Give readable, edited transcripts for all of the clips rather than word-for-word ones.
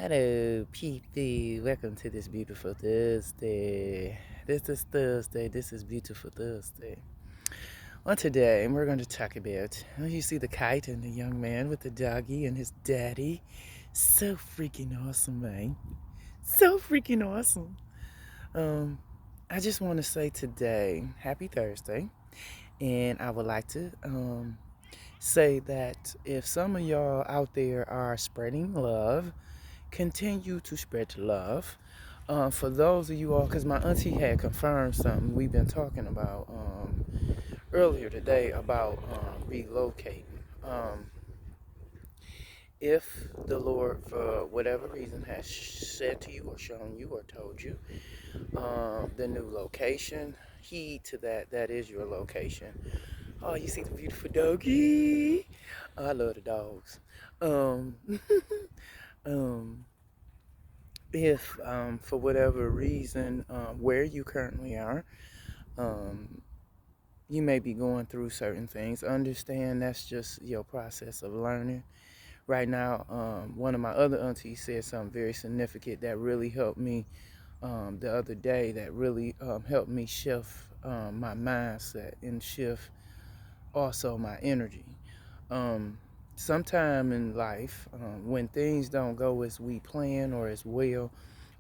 Hello, PT. Welcome to this beautiful Thursday. This is Thursday. This is beautiful Thursday. On today, we're going to talk about, you see the kite and the young man with the doggy and his daddy. So freaking awesome, man. So freaking awesome. Um, I just want to say today, happy Thursday. And I would like to say that if some of y'all out there are spreading love, continue to spread love. For those of you all, because my auntie had confirmed something we've been talking about earlier today about relocating. If the Lord, for whatever reason, has said to you or shown you or told you the new location, heed to that. That is your location. Oh, you see the beautiful doggy? Oh, I love the dogs. Um, um, if for whatever reason where you currently are, um, you may be going through certain things, understand that's just your process of learning. Right now, one of my other aunties said something very significant that really helped me the other day, that really helped me shift my mindset and shift also my energy. um, Sometime in life, when things don't go as we plan or as well,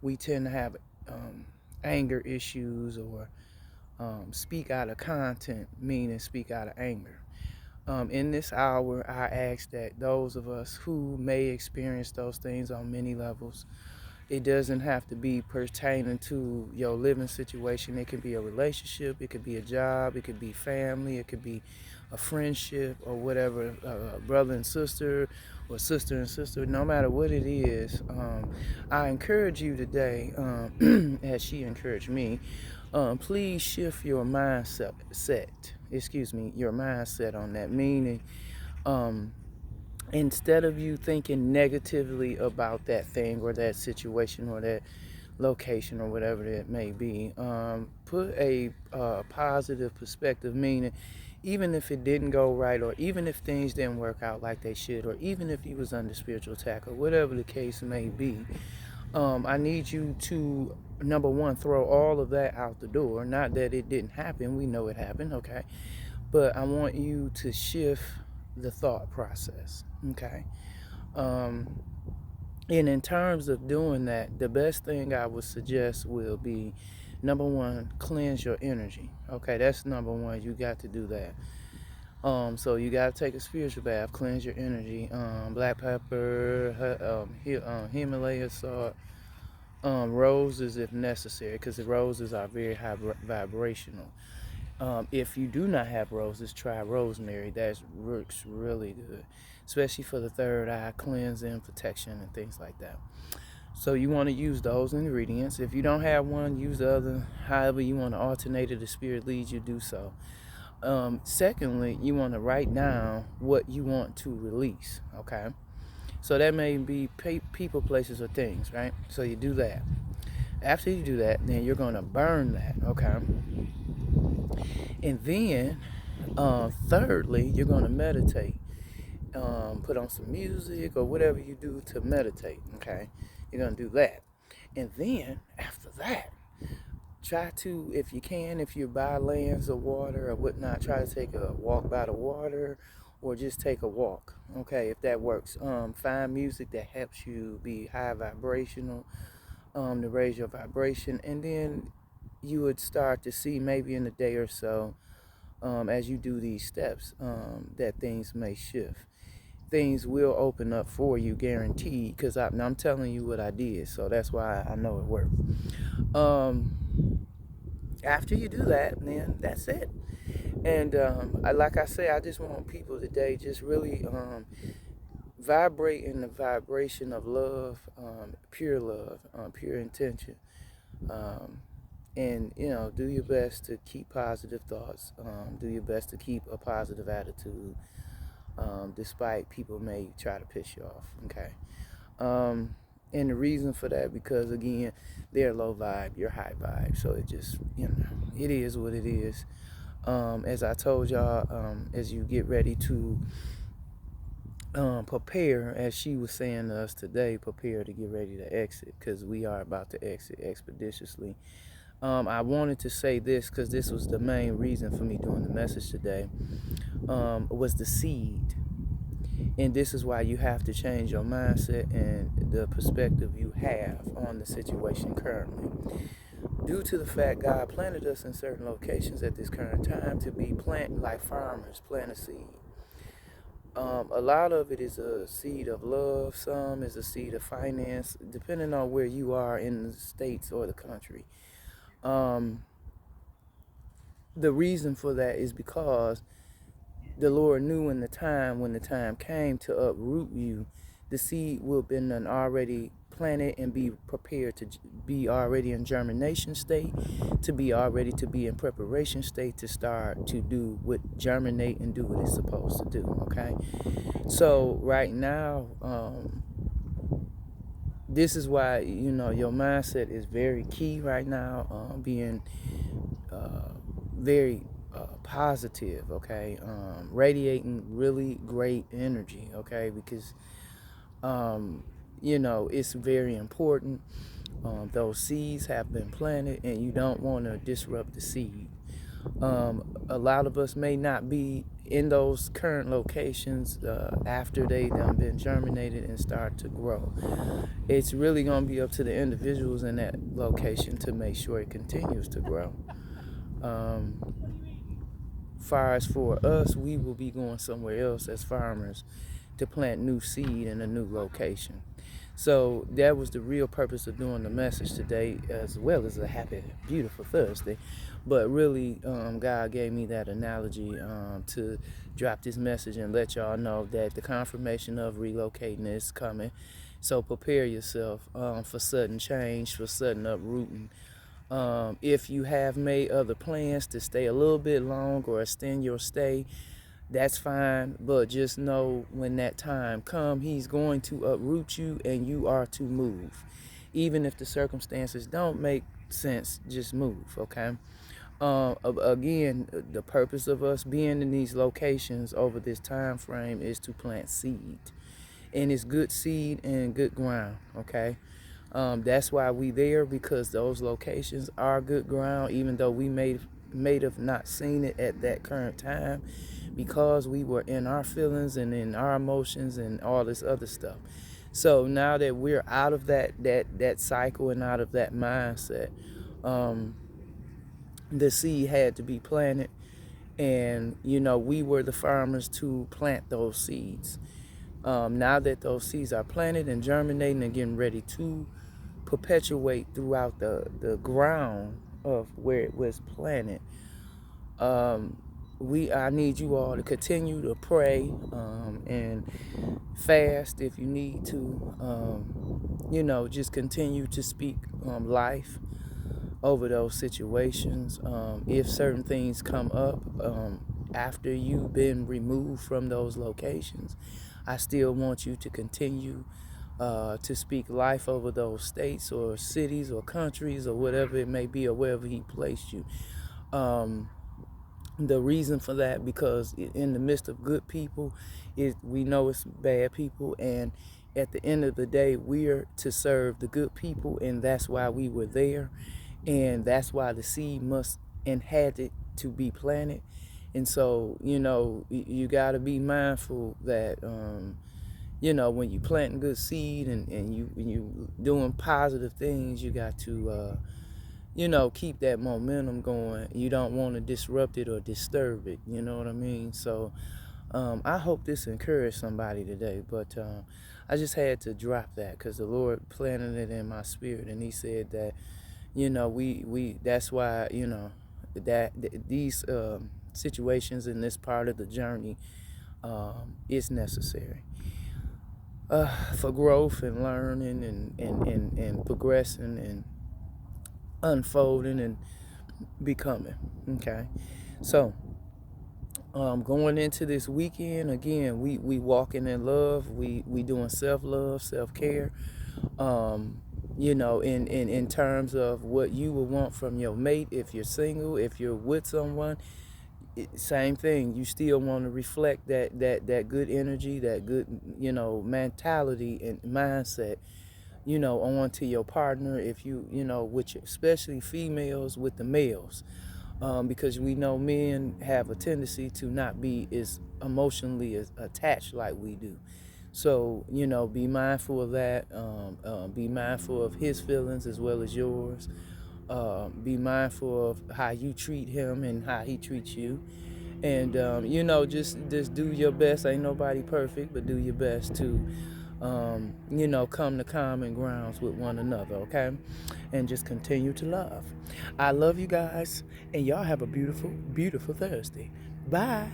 we tend to have um, anger issues or speak out of content, meaning speak out of anger. In this hour, I ask that those of us who may experience those things on many levels, it doesn't have to be pertaining to your living situation. It could be a relationship, it could be a job, it could be family, it could be a friendship or whatever, brother and sister or sister and sister. No matter what it is, I encourage you today, as she encouraged me, please shift your your mindset on that. Meaning, um, instead of you thinking negatively about that thing or that situation or that location or whatever it may be, put a positive perspective, meaning even if it didn't go right, or even if things didn't work out like they should, or even if you was under spiritual attack, or whatever the case may be, I need you to, number one, throw all of that out the door. Not that it didn't happen, we know it happened, okay, but I want you to shift the thought process, okay. um, and in terms of doing that, the best thing I would suggest will be, number one, cleanse your energy. Okay, that's number one. You got to do that. So you got to take a spiritual bath, cleanse your energy. Black pepper, Himalaya salt, roses if necessary, because the roses are very high vibrational. If you do not have roses, try rosemary. That works really good, especially for the third eye cleansing, protection, and things like that. So you want to use those ingredients. If you don't have one, use the other. However you want to alternate it, the spirit leads you, do so. Secondly, you want to write down what you want to release. Okay. So that may be people, places, or things, right? So you do that. After you do that, then you're going to burn that. Okay. And then, thirdly, you're going to meditate. Put on some music or whatever you do to meditate. Okay. You're going to do that. And then after that, try to, if you can, if you're by lands or water or whatnot, try to take a walk by the water or just take a walk. Okay, if that works. Find music that helps you be high vibrational, to raise your vibration, and then you would start to see maybe in a day or so, as you do these steps, that things may shift. Things will open up for you, guaranteed, because I'm telling you what I did, so that's why I know it worked. After you do that, then that's it. And like I say, I just want people today just really vibrate in the vibration of love, pure intention. Um, and do your best to keep positive thoughts. Do your best to keep a positive attitude, despite people may try to piss you off. Okay. And the reason for that, because again, they're low vibe, you're high vibe. So it just, it is what it is. As I told y'all, as you get ready to prepare, as she was saying to us today, prepare to get ready to exit, because we are about to exit expeditiously. I wanted to say this because this was the main reason for me doing the message today, was the seed. And this is why you have to change your mindset and the perspective you have on the situation currently. Due to the fact God planted us in certain locations at this current time to be plant like farmers plant a seed. A lot of it is a seed of love, some is a seed of finance, depending on where you are in the states or the country. Um, the reason for that is because the Lord knew in the time, when the time came to uproot you, the seed will have been already planted and be prepared to be already in germination state, to be already to be in preparation state to start to do what germinate and do what it's supposed to do. Okay, so right now, this is why your mindset is very key right now. Being very positive, okay, radiating really great energy, okay, because it's very important. Those seeds have been planted, and you don't want to disrupt the seed. A lot of us may not be in those current locations after they done been germinated and start to grow. It's really going to be up to the individuals in that location to make sure it continues to grow. Far as for us, we will be going somewhere else as farmers to plant new seed in a new location. So that was the real purpose of doing the message today, as well as a happy, beautiful Thursday. But really, God gave me that analogy to drop this message and let y'all know that the confirmation of relocating is coming. So prepare yourself for sudden change, for sudden uprooting. If you have made other plans to stay a little bit long or extend your stay, that's fine, but just know when that time comes, he's going to uproot you and you are to move. Even if the circumstances don't make sense, just move, okay? Again, the purpose of us being in these locations over this time frame is to plant seed. And it's good seed and good ground, okay? That's why we there, because those locations are good ground, even though we may have not seen it at that current time, because we were in our feelings and in our emotions and all this other stuff. So now that we're out of that cycle and out of that mindset, the seed had to be planted, and we were the farmers to plant those seeds. Now that those seeds are planted and germinating and getting ready to perpetuate throughout the ground of where it was planted, I need you all to continue to pray and fast if you need to. Just continue to speak life over those situations. If certain things come up after you've been removed from those locations, I still want you to continue to speak life over those states or cities or countries or whatever it may be, or wherever he placed you. The reason for that, because in the midst of good people, we know it's bad people, and at the end of the day, we're to serve the good people, and that's why we were there, and that's why the seed must and had it to be planted. And so, you got to be mindful that when you planting good seed and you doing positive things, you got to keep that momentum going. You don't want to disrupt it or disturb it. You know what I mean? So I hope this encouraged somebody today. But I just had to drop that because the Lord planted it in my spirit, and He said that we that's why that these situations in this part of the journey is necessary for growth and learning and progressing and unfolding and becoming. Okay, so going into this weekend, again, we walking in love. We doing self-love, self-care. In terms of what you would want from your mate, if you're single, if you're with someone, same thing. You still want to reflect that good energy, that good, mentality and mindset, onto your partner. If especially females with the males, because we know men have a tendency to not be as emotionally as attached like we do. So, be mindful of that. Be mindful of his feelings as well as yours. Be mindful of how you treat him and how he treats you. And, just do your best. Ain't nobody perfect, but do your best to, come to common grounds with one another, okay? And just continue to love. I love you guys, and y'all have a beautiful, beautiful Thursday. Bye.